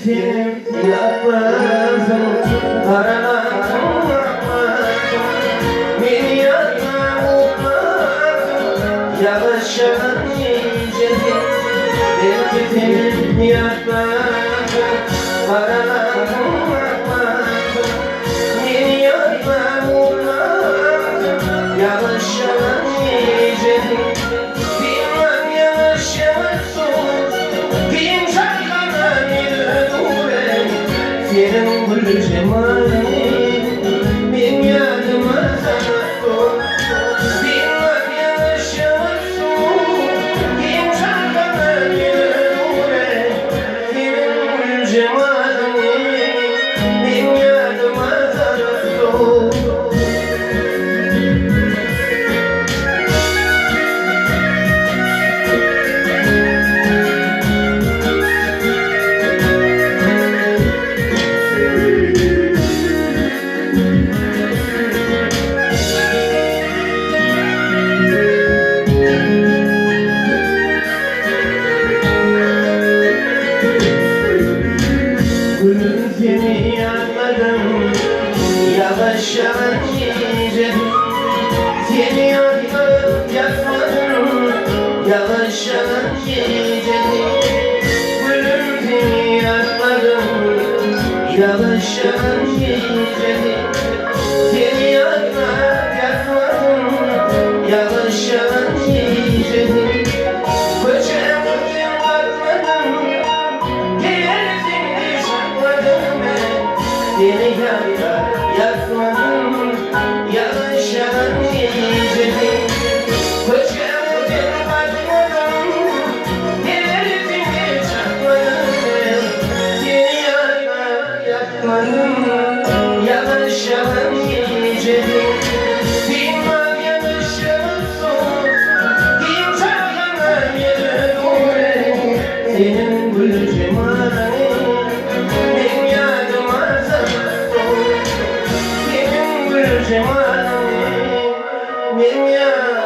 bitir yapmasın Karalarım beni yanına olmasın Yavaş yavaş yiyecek bir bitir yapmasın Karalarım beni yanına olmasın Yavaş yavaş yiyecek bilmem yavaş yavaş soğuk senin gül cemalin benim yadıma sarıldı bilmem yavaş yavaş soğuk imkanlar yürüre senin gül cemalin benim yadıma sarıldı Gülüm seni yanmadım Yavaş yavaş yiyeceğim Seni yanmadım yakmadım Yavaş yavaş yiyeceğim Gülüm seni yanmadım Yavaş yavaş yiyeceğim Seni yanmadım yakmadım Yavaş yavaş yiyeceğim Seni yakmadım, yavaş yavaş yiyeceğim Koşamı bir bakmadım, neresini çakmadım Seni yakmadım, yavaş yavaş yiyeceğim bilmem yavaş yavaş soğuk, imkanlar yürüre Senin gül cemalin cemalin benim ya